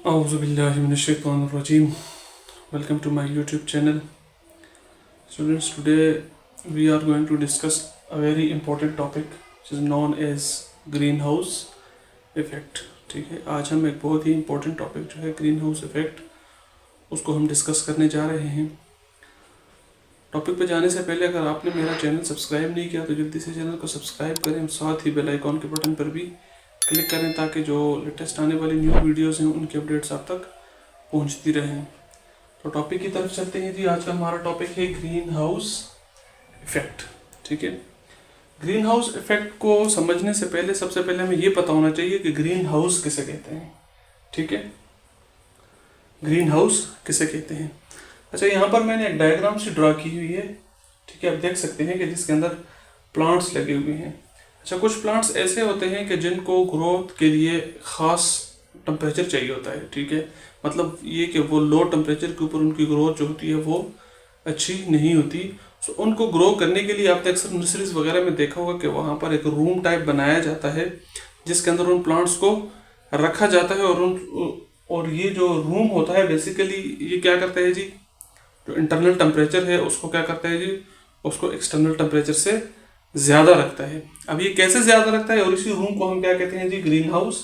Auzubillahiminash-shaytanir-rajim. Welcome to my YouTube channel. Students, today we are going to discuss a very important topic which is known as greenhouse effect. ठीक है, आज हम एक बहुत ही important topic जो है green house effect उसको हम डिस्कस करने जा रहे हैं। टॉपिक पे जाने से पहले अगर आपने मेरा चैनल सब्सक्राइब नहीं किया तो जल्दी से चैनल को सब्सक्राइब करें, साथ ही बेल आइकॉन के बटन पर भी क्लिक करें ताकि जो लेटेस्ट आने वाली न्यू वीडियोस हैं उनकी अपडेट्स आप तक पहुंचती रहें। तो टॉपिक की तरफ चलते हैं जी। आज का हमारा टॉपिक है ग्रीन हाउस इफेक्ट। ठीक है, ग्रीन हाउस इफेक्ट को समझने से पहले सबसे पहले हमें ये पता होना चाहिए कि ग्रीन हाउस किसे कहते हैं। ठीक है, ग्रीन हाउस किसे कहते हैं। अच्छा, यहाँ पर मैंने एक डायग्राम से ड्रा की हुई है। ठीक है, आप देख सकते हैं कि जिसके अंदर प्लांट्स लगे हुए हैं। अच्छा, कुछ प्लांट्स ऐसे होते हैं कि जिनको ग्रोथ के लिए ख़ास टेम्परेचर चाहिए होता है। ठीक है, मतलब ये कि वो लो टेम्परेचर के ऊपर उनकी ग्रोथ जो होती है वो अच्छी नहीं होती। सो उनको ग्रो करने के लिए आपने अक्सर नर्सरीज वगैरह में देखा होगा कि वहाँ पर एक रूम टाइप बनाया जाता है जिसके अंदर उन प्लांट्स को रखा जाता है। और ये जो रूम होता है बेसिकली ये क्या करता है जी, जो इंटरनल टेम्परेचर है उसको क्या करता है जी, उसको एक्सटर्नल टेम्परेचर से ज़्यादा रखता है। अब ये कैसे ज़्यादा रखता है और इसी रूम को हम क्या कहते हैं जी, ग्रीन हाउस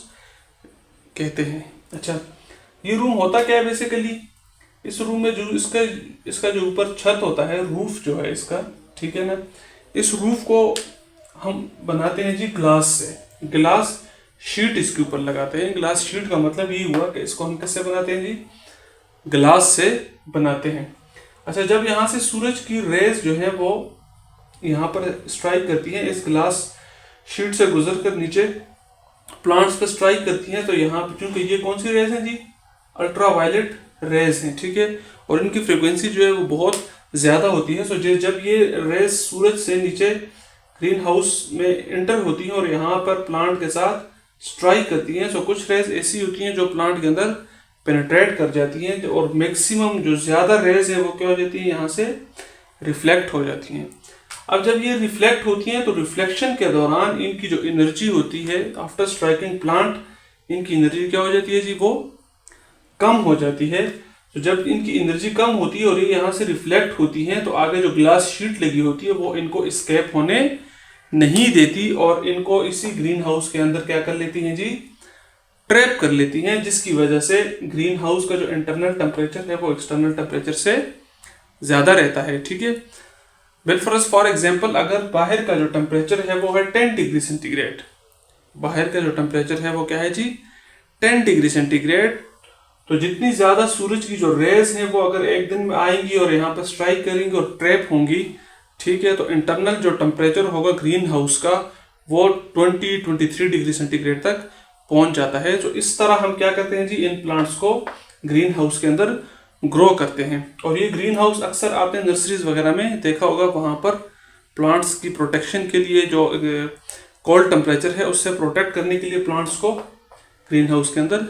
कहते हैं। अच्छा, ये रूम होता क्या है बेसिकली, इस रूम में जो इसका जो ऊपर छत होता है, रूफ जो है इसका, ठीक है ना, इस रूफ को हम बनाते हैं जी ग्लास से। ग्लास शीट इसके ऊपर लगाते हैं। ग्लास शीट का मतलब ये हुआ कि इसको हम किससे बनाते हैं जी, ग्लास से बनाते हैं। अच्छा, जब यहाँ से सूरज की रेज जो है वो यहाँ पर स्ट्राइक करती है, इस ग्लास शीट से गुजर कर नीचे प्लांट्स पे स्ट्राइक करती हैं, तो यहाँ पर चूंकि ये कौन सी रेज हैं जी, अल्ट्रा वायलेट रेज हैं। ठीक है, और इनकी फ्रिक्वेंसी जो है वो बहुत ज़्यादा होती है। सो जब ये रेज सूरज से नीचे ग्रीन हाउस में एंटर होती हैं और यहाँ पर प्लांट के साथ स्ट्राइक करती हैं, सो कुछ रेज ऐसी होती हैं जो प्लांट के अंदर पेनिट्रेट कर जाती हैं और मैक्सिमम जो ज़्यादा रेज है वो क्या हो जाती है, यहाँ से रिफ्लेक्ट हो जाती हैं। अब जब ये रिफ्लेक्ट होती हैं तो रिफ्लेक्शन के दौरान इनकी जो एनर्जी होती है आफ्टर स्ट्राइकिंग प्लांट, इनकी एनर्जी क्या हो जाती है जी, वो कम हो जाती है। तो जब इनकी एनर्जी कम होती है और ये यहाँ से रिफ्लेक्ट होती हैं तो आगे जो ग्लास शीट लगी होती है वो इनको एस्केप होने नहीं देती और इनको इसी ग्रीन हाउस के अंदर क्या कर लेती हैं जी, ट्रैप कर लेती हैं, जिसकी वजह से ग्रीन हाउस का जो इंटरनल टेम्परेचर है वो एक्सटर्नल टेम्परेचर से ज़्यादा रहता है। ठीक है, वेल फॉर एग्जाम्पल, अगर बाहर का जो टेम्परेचर है वो है 10 डिग्री सेंटीग्रेड, बाहर का जो टेम्परेचर है वो क्या है जी, 10 डिग्री सेंटीग्रेड, तो जितनी ज़्यादा सूरज की जो रेज हैं वो अगर एक दिन में आएंगी और यहाँ पर स्ट्राइक करेंगी और ट्रैप होंगी, ठीक है, तो इंटरनल जो टेम्परेचर होगा ग्रीन हाउस का वो 20-23 डिग्री सेंटीग्रेड तक पहुंच जाता है। तो इस तरह हम क्या करते हैं जी, इन प्लांट्स को ग्रीन हाउस के अंदर ग्रो करते हैं। और ये ग्रीन हाउस अक्सर आपने नर्सरीज वगैरह में देखा होगा, वहाँ पर प्लांट्स की प्रोटेक्शन के लिए जो कोल्ड टेम्परेचर है उससे प्रोटेक्ट करने के लिए प्लांट्स को ग्रीन हाउस के अंदर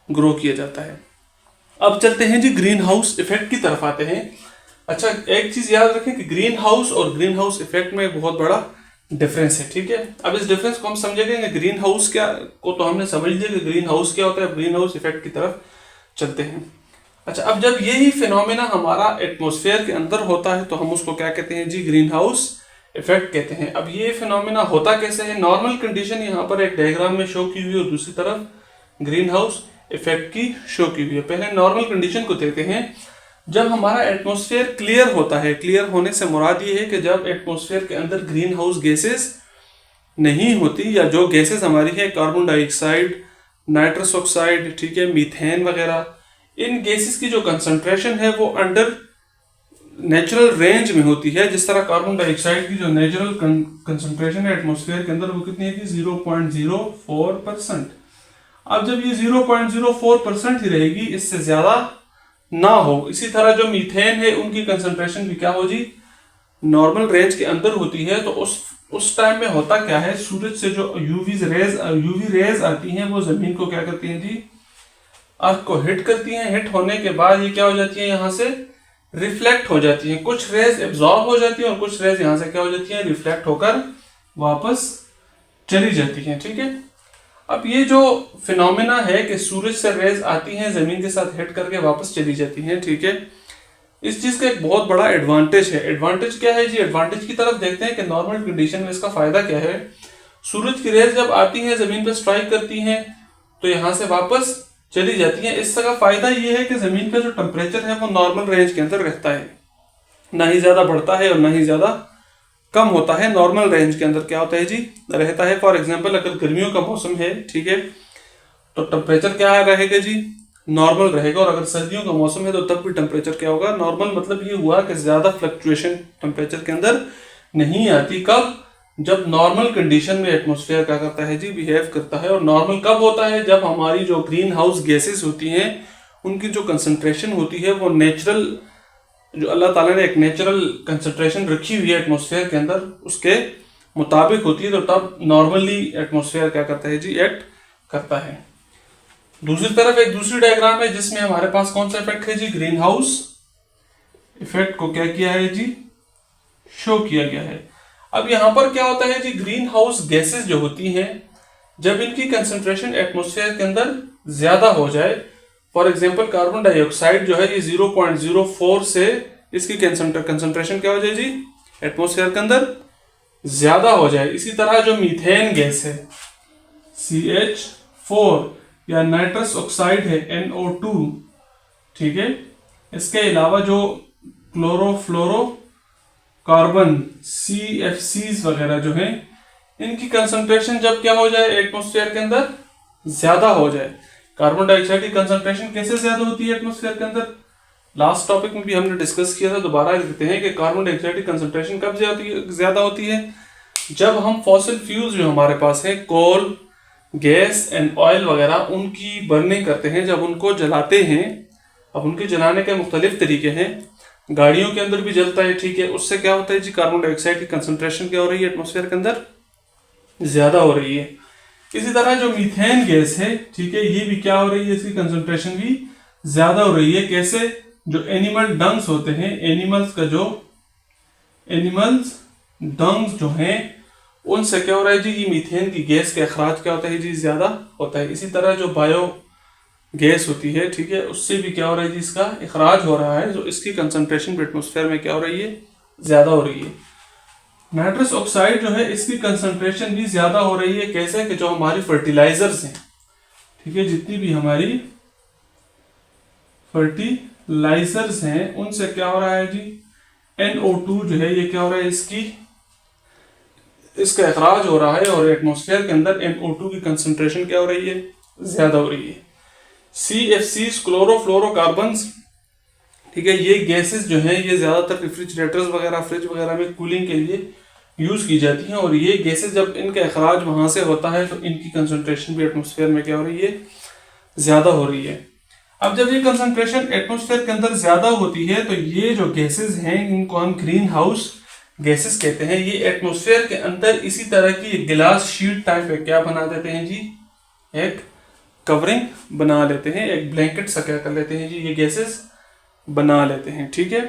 ग्रो किया जाता है। अब चलते हैं जी ग्रीन हाउस इफेक्ट की तरफ आते हैं। अच्छा, एक चीज़ याद रखें कि ग्रीन हाउस और ग्रीन हाउस इफेक्ट में एक बहुत बड़ा डिफरेंस है। ठीक है, अब इस डिफरेंस को हम समझेंगे। ग्रीन हाउस क्या को तो हमने समझ लिया कि ग्रीन हाउस क्या होता है, ग्रीन हाउस इफेक्ट की तरफ चलते हैं। अच्छा, अब जब यही फिनोमेना हमारा एटमॉस्फेयर के अंदर होता है तो हम उसको क्या कहते हैं जी, ग्रीन हाउस इफेक्ट कहते हैं। अब ये फिनोमेना होता कैसे है, नॉर्मल कंडीशन यहाँ पर एक डायग्राम में शो की हुई है और दूसरी तरफ ग्रीन हाउस इफेक्ट की शो की हुई है। पहले नॉर्मल कंडीशन को देखते हैं। जब हमारा एटमॉस्फेयर क्लियर होता है, क्लियर होने से मुराद ये है कि जब एटमॉस्फेयर के अंदर ग्रीन हाउस गैसेस नहीं होती, या जो गैसेस हमारी है कार्बन डाइऑक्साइड, नाइट्रस ऑक्साइड, ठीक है, मीथेन वगैरह, इन गैसेस की जो कंसंट्रेशन है वो अंडर नेचुरल रेंज में होती है। जिस तरह कार्बन डाइऑक्साइड की जो नेचुरल कंसंट्रेशन है एटमॉस्फेयर के अंदर वो कितनी है कि 0.04%। अब जब ये 0.04% ही रहेगी, इससे ज्यादा ना हो। इसी तरह जो मीथेन है उनकी कंसंट्रेशन भी क्या हो जी, नॉर्मल रेंज के अंदर होती है। तो उस टाइम में होता क्या है, सूरज से जो यूवी रेज आती हैं वो जमीन को क्या करती हैं जी, अर्थ को हिट करती हैं। हिट होने के बाद ये क्या हो जाती है, यहाँ से रिफ्लेक्ट हो जाती हैं। कुछ रेज एब्जॉर्ब हो जाती हैं और कुछ रेज यहाँ से क्या हो जाती हैं, रिफ्लेक्ट होकर वापस चली जाती हैं। ठीक है, अब ये जो फिनोमेना है कि सूरज से रेज आती हैं जमीन के साथ हिट करके वापस चली जाती हैं, ठीक है, इस चीज का एक बहुत बड़ा एडवांटेज है। एडवांटेज क्या है जी? एडवांटेज की तरफ देखते हैं कि नॉर्मल कंडीशन में इसका फायदा क्या है। सूरज की रेज जब आती हैं जमीन पर स्ट्राइक करती हैं तो यहाँ से वापस चली जाती हैं। इसका फायदा ये है कि जमीन का जो टेम्परेचर है वो नॉर्मल रेंज के अंदर रहता है, ना ही ज्यादा बढ़ता है और ना ही ज्यादा कम होता है। नॉर्मल रेंज के अंदर क्या होता है जी? रहता है। फॉर एग्जांपल अगर गर्मियों का मौसम है, ठीक है, तो टेम्परेचर क्या रहेगा जी? नॉर्मल रहेगा। और अगर सर्दियों का मौसम है तो तब भी टेम्परेचर क्या होगा? नॉर्मल। मतलब ये हुआ कि ज्यादा फ्लक्चुएशन टेम्परेचर के अंदर नहीं आती। कब? जब नॉर्मल कंडीशन में एटमॉस्फेयर क्या करता है जी? बिहेव करता है। और नॉर्मल कब होता है? जब हमारी जो ग्रीन हाउस गैसेस होती हैं उनकी जो कंसंट्रेशन होती है वो नेचुरल, जो अल्लाह ताला ने एक नेचुरल कंसंट्रेशन रखी हुई है एटमॉस्फेयर के अंदर, उसके मुताबिक होती है। तो तब नॉर्मली एटमॉस्फेयर क्या करता है जी? एक्ट करता है। दूसरी तरफ एक दूसरी डायग्राम है जिसमें हमारे पास कौन सा इफेक्ट है जी? ग्रीन हाउस इफेक्ट को क्या किया है जी? शो किया गया है। अब यहां पर क्या होता है जी? ग्रीन हाउस गैसेस जो होती हैं जब इनकी कंसंट्रेशन एटमॉस्फेयर के अंदर ज्यादा हो जाए, फॉर एग्जांपल कार्बन डाइऑक्साइड जो है ये 0.04 से इसकी कंसंट्रेशन क्या हो जाए जी? एटमॉस्फेयर के अंदर ज्यादा हो जाए। इसी तरह जो मीथेन गैस है CH4 या नाइट्रस ऑक्साइड है NO2, ठीक है, इसके अलावा जो क्लोरोफ्लोरो कार्बन CFCs वगैरह जो है, इनकी कंसंट्रेशन जब क्या हो जाए? एटमॉस्फेयर के अंदर ज्यादा हो जाए। कार्बन डाइऑक्साइड की कंसंट्रेशन कैसे ज्यादा होती है एटमॉस्फेयर के अंदर? लास्ट टॉपिक में भी हमने डिस्कस किया था, दोबारा लिखते हैं कि कार्बन डाइऑक्साइड की कंसंट्रेशन कब ज्यादा होती है? जब हम फॉसिल फ्यूल्स जो हमारे पास है, कोल, गैस एंड ऑयल वगैरह, उनकी बर्निंग करते हैं, जब उनको जलाते हैं। अब उनके जलाने के मुख्तलिफ तरीके हैं, गाड़ियों के अंदर भी जलता है, ठीक है, उससे क्या होता है जी? कार्बन डाइऑक्साइड की कंसंट्रेशन क्या हो रही है? एटमॉस्फेयर के अंदर ज्यादा हो रही है। इसी तरह जो मीथेन गैस है, ठीक है, ये भी क्या हो रही है? इसकी कंसंट्रेशन भी ज्यादा हो रही है। कैसे? जो एनिमल डंग्स होते हैं, एनिमल्स डंग्स जो हैं, उनसे क्या हो रहा है जी? ये मीथेन की गैस का अखराज क्या होता है जी? ज्यादा होता है। इसी तरह जो बायो गैस होती है, ठीक है, उससे भी क्या हो रहा है जी? इसका अखराज हो रहा है, जो इसकी कंसंट्रेशन एटमॉस्फेयर में क्या हो रही है? ज्यादा हो रही है। नाइट्रस ऑक्साइड जो है इसकी कंसंट्रेशन भी ज्यादा हो रही है। कैसे? कि जो हमारी फर्टिलाइजर्स हैं, ठीक है, जितनी भी हमारी फर्टिलाइजर्स हैं, उनसे क्या हो रहा है जी? NO2 जो है ये क्या हो रहा है? इसका अखराज हो रहा है और एटमॉस्फेयर के अंदर NO2 की कंसंट्रेशन क्या हो रही है? ज्यादा हो रही है। CFCs क्लोरोफ्लोरोकार्बन्स, ठीक है, ये गैसेस जो हैं ये ज्यादातर रेफ्रिजरेटर्स वगैरह, फ्रिज वगैरह में कूलिंग के लिए यूज की जाती हैं। और ये गैसेस जब इनका अखराज वहां से होता है तो इनकी कंसंट्रेशन भी एटमॉस्फेयर में क्या हो रही है? ज्यादा हो रही है। अब जब ये कंसंट्रेशन एटमॉस्फेयर के अंदर ज्यादा होती है तो ये जो गैसेस हैं इनको हम ग्रीन हाउस गैसेस कहते हैं। ये एटमॉस्फेयर के अंदर इसी तरह की गिलास शीट टाइप है क्या बना देते हैं जी? एक कवरिंग बना लेते हैं, एक ब्लैंकेट सा क्या कर लेते हैं जी? ये गैसेस बना लेते हैं, ठीक है।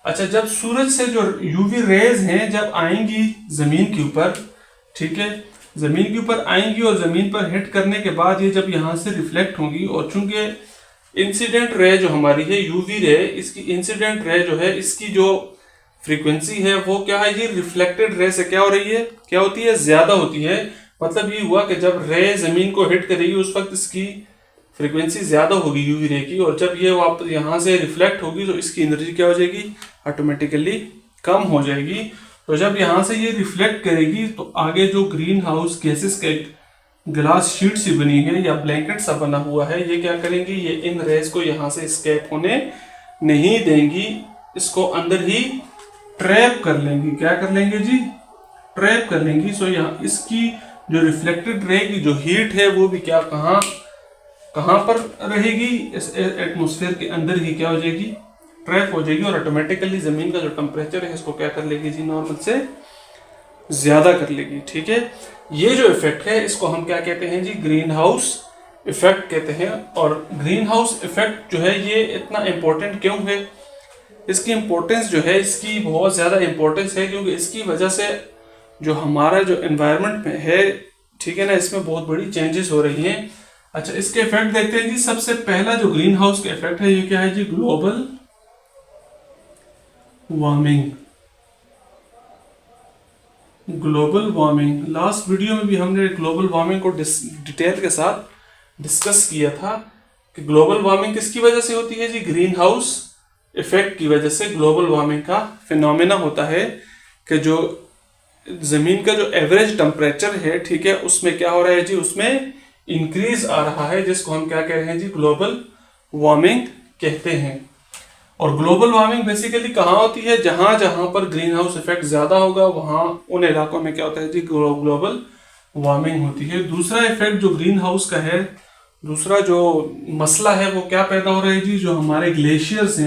अच्छा, जब सूरज से जो यूवी रेज हैं जब आएंगी जमीन के ऊपर, ठीक है, जमीन के ऊपर आएंगी और जमीन पर हिट करने के बाद ये जब यहाँ से रिफ्लेक्ट होंगी, और चूंकि इंसिडेंट रे जो हमारी है यूवी रे, इसकी इंसिडेंट रे जो है इसकी जो फ्रीक्वेंसी है वो क्या है जी? रिफ्लेक्टेड रे से क्या हो रही है? क्या होती है? ज्यादा होती है। मतलब ये हुआ कि जब रे जमीन को हिट करेगी उस वक्त इसकी फ्रीक्वेंसी ज्यादा होगी यूवी रे की, और जब ये वापस यहाँ से रिफ्लेक्ट होगी तो इसकी एनर्जी क्या हो जाएगी? ऑटोमेटिकली कम हो जाएगी। तो जब यहाँ से ये रिफ्लेक्ट करेगी तो आगे जो ग्रीन हाउस गैसेस के ग्लास शीट सी बनी है या ब्लैंकेट सा बना हुआ है, ये क्या करेंगी? ये इन रेज को यहाँ से एस्केप होने नहीं देंगी, इसको अंदर ही ट्रैप कर लेंगी। क्या कर लेंगे जी? ट्रैप कर लेंगी। सो यहाँ इसकी जो रिफ्लेक्टेड रे की जो हीट है वो भी क्या कहाँ पर रहेगी? इस एटमॉस्फेयर के अंदर ही क्या हो जाएगी? ट्रैप हो जाएगी, और ऑटोमेटिकली जमीन का जो टेम्परेचर है इसको क्या कर लेगी जी? नॉर्मल से ज्यादा कर लेगी, ठीक है। ये जो इफेक्ट है इसको हम क्या कहते हैं जी? ग्रीन हाउस इफेक्ट कहते हैं। और ग्रीन हाउस इफेक्ट जो है ये इतना इम्पोर्टेंट क्यों है? इसकी इम्पोर्टेंस जो है, इसकी बहुत ज्यादा इम्पोर्टेंस है क्योंकि इसकी वजह से जो हमारा जो एनवायरनमेंट में है ठीक है ना, इसमें बहुत बड़ी चेंजेस हो रही हैं। अच्छा, इसके इफेक्ट देखते हैं जी। सबसे पहला जो ग्रीन हाउस का इफेक्ट है ये क्या है जी? Global warming. Global warming, last video में भी हमने ग्लोबल वार्मिंग को डिटेल के साथ डिस्कस किया था कि ग्लोबल वार्मिंग किसकी वजह से होती है जी? ग्रीन हाउस इफेक्ट की वजह से ग्लोबल वार्मिंग का फिनोमेना होता है कि जो जमीन का जो एवरेज टेम्परेचर है, ठीक है, उसमें क्या हो रहा है जी? उसमें इंक्रीज आ रहा है, जिसको हम क्या कह रहे हैं जी? ग्लोबल वार्मिंग कहते हैं। और ग्लोबल वार्मिंग बेसिकली कहाँ होती है? जहां जहां पर ग्रीन हाउस इफेक्ट ज्यादा होगा वहां उन इलाकों में क्या होता है जी? ग्लोबल वार्मिंग होती है। दूसरा इफेक्ट जो ग्रीन हाउस का है, दूसरा जो मसला है वो क्या पैदा हो रहा है जी? जो हमारे ग्लेशियर्स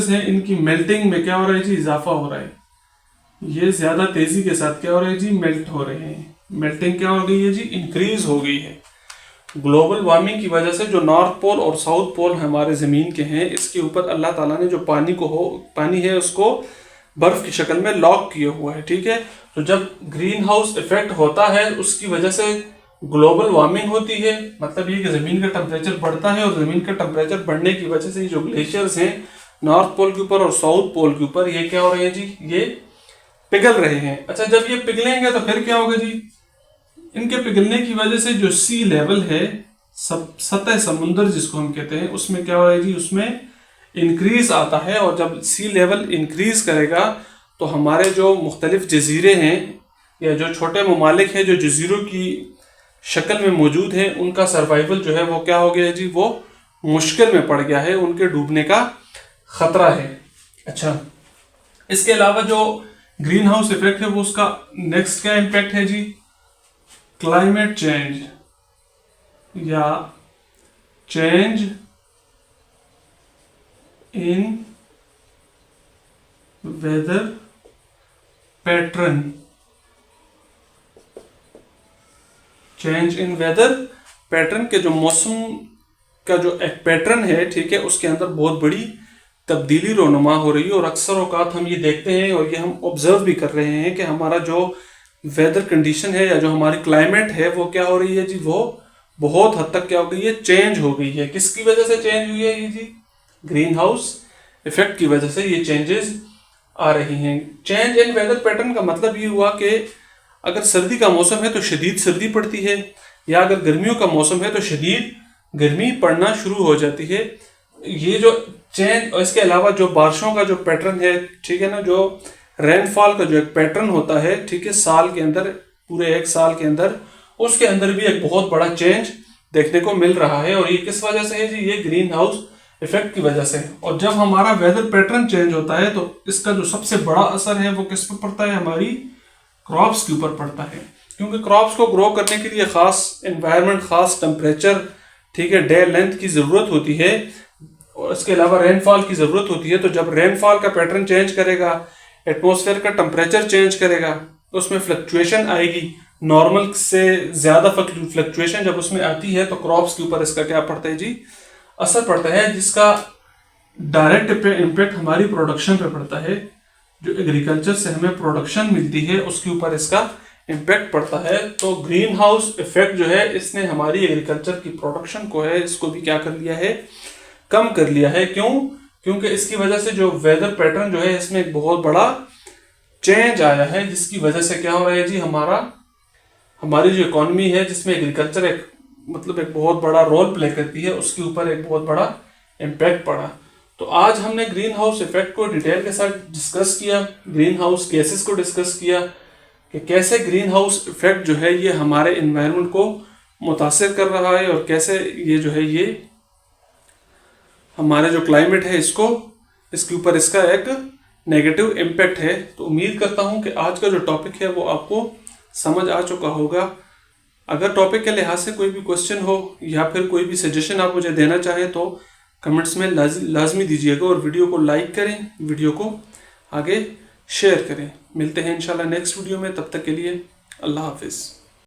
हैं, इनकी मेल्टिंग में क्या हो रहा है जी? इजाफा हो रहा है। ये ज्यादा तेजी के साथ क्या हो रहा है जी? मेल्ट हो रहे हैं। मेल्टिंग क्या हो गई है जी? इंक्रीज हो गई है। ग्लोबल वार्मिंग की वजह से जो नॉर्थ पोल और साउथ पोल हमारे ज़मीन के हैं, इसके ऊपर अल्लाह ताला ने जो पानी है उसको बर्फ की शक्ल में लॉक किया हुआ है, ठीक है। तो जब ग्रीन हाउस इफेक्ट होता है उसकी वजह से ग्लोबल वार्मिंग होती है, मतलब ये कि ज़मीन का टेम्परेचर बढ़ता है, और ज़मीन का टेम्परेचर बढ़ने की वजह से जो ग्लेशियर्स हैं नॉर्थ पोल के ऊपर और साउथ पोल के ऊपर, ये क्या हो रहे हैं जी? ये पिघल रहे हैं। अच्छा, जब ये पिघलेंगे तो फिर क्या होगा जी? इनके पिघलने की वजह से जो सी लेवल है, सतह समुद्र जिसको हम कहते हैं, उसमें क्या हो रहा है जी? उसमें इंक्रीज आता है। और जब सी लेवल इंक्रीज करेगा तो हमारे जो मुख्तलिफ जजीरे हैं या जो छोटे ममालिक हैं जो जजीरों की शक्ल में मौजूद हैं, उनका सर्वाइवल जो है वो क्या हो गया है जी? वो मुश्किल में पड़ गया है, उनके डूबने का खतरा है। अच्छा, इसके अलावा जो ग्रीन हाउस इफेक्ट है वो उसका नेक्स्ट क्या इम्पैक्ट है जी? क्लाइमेट चेंज या change in weather pattern. Change in weather pattern के जो मौसम का जो एक पैटर्न है, ठीक है, उसके अंदर बहुत बड़ी तब्दीली रोनुमा हो रही है। और अक्सर औकात हम ये देखते हैं और ये हम ऑब्जर्व भी कर रहे हैं कि हमारा जो वेदर कंडीशन है या जो हमारी क्लाइमेट है वो क्या हो रही है जी? वो बहुत हद तक क्या हो गई है? चेंज हो गई है। किसकी वजह से चेंज हुई है ये जी? ग्रीन हाउस इफेक्ट की वजह से ये चेंजेस आ रही हैं। चेंज इन वेदर पैटर्न का मतलब ये हुआ कि अगर सर्दी का मौसम है तो शदीद सर्दी पड़ती है, या अगर गर्मियों का मौसम है तो शदीद गर्मी पड़ना शुरू हो जाती है। ये जो चेंज, और इसके अलावा जो बारिशों का जो पैटर्न है, ठीक है ना, जो रेनफॉल का जो एक पैटर्न होता है, ठीक है, साल के अंदर, पूरे एक साल के अंदर, उसके अंदर भी एक बहुत बड़ा चेंज देखने को मिल रहा है। और ये किस वजह से है जी? ये ग्रीन हाउस इफेक्ट की वजह से। और जब हमारा वेदर पैटर्न चेंज होता है तो इसका जो सबसे बड़ा असर है वो किस पर पड़ता है? हमारी क्रॉप्स के ऊपर पड़ता है, क्योंकि क्रॉप्स को ग्रो करने के लिए खास एनवायरनमेंट, खास टेम्परेचर, ठीक है, डे लेंथ की जरूरत होती है, और इसके अलावा रेनफॉल की जरूरत होती है। तो जब रेनफॉल का पैटर्न चेंज करेगा, एटमॉस्फेयर का टेम्परेचर चेंज करेगा, तो उसमें फ्लक्चुएशन आएगी। नॉर्मल से ज्यादा फ्लक्चुएशन जब उसमें आती है तो क्रॉप्स के ऊपर इसका क्या पड़ता है जी? असर पड़ता है, जिसका डायरेक्ट इम्पैक्ट हमारी प्रोडक्शन पे पड़ता है। जो एग्रीकल्चर से हमें प्रोडक्शन मिलती है उसके ऊपर इसका इम्पैक्ट पड़ता है। तो ग्रीन हाउस इफेक्ट जो है इसने हमारी एग्रीकल्चर की प्रोडक्शन को है, इसको भी क्या कर लिया है? कम कर लिया है। क्यों? क्योंकि इसकी वजह से जो वेदर पैटर्न जो है इसमें एक बहुत बड़ा चेंज आया है, जिसकी वजह से क्या हो रहा है जी? हमारी जो इकोनॉमी है, जिसमें एग्रीकल्चर एक बहुत बड़ा रोल प्ले करती है, उसके ऊपर एक बहुत बड़ा इम्पैक्ट पड़ा। तो आज हमने ग्रीन हाउस इफेक्ट को डिटेल के साथ डिस्कस किया, ग्रीन हाउस केसेस को डिस्कस किया कि कैसे ग्रीन हाउस इफेक्ट जो है ये हमारे एनवायरनमेंट को मुतासिर कर रहा है, और कैसे ये जो है ये हमारे जो क्लाइमेट है इसके ऊपर इसका एक नेगेटिव इम्पैक्ट है। तो उम्मीद करता हूँ कि आज का जो टॉपिक है वो आपको समझ आ चुका होगा। अगर टॉपिक के लिहाज से कोई भी क्वेश्चन हो या फिर कोई भी सजेशन आप मुझे देना चाहें तो कमेंट्स में लाजमी दीजिएगा, और वीडियो को लाइक करें, वीडियो को आगे शेयर करें। मिलते हैं इंशाल्लाह नेक्स्ट वीडियो में, तब तक के लिए अल्लाह हाफिज़।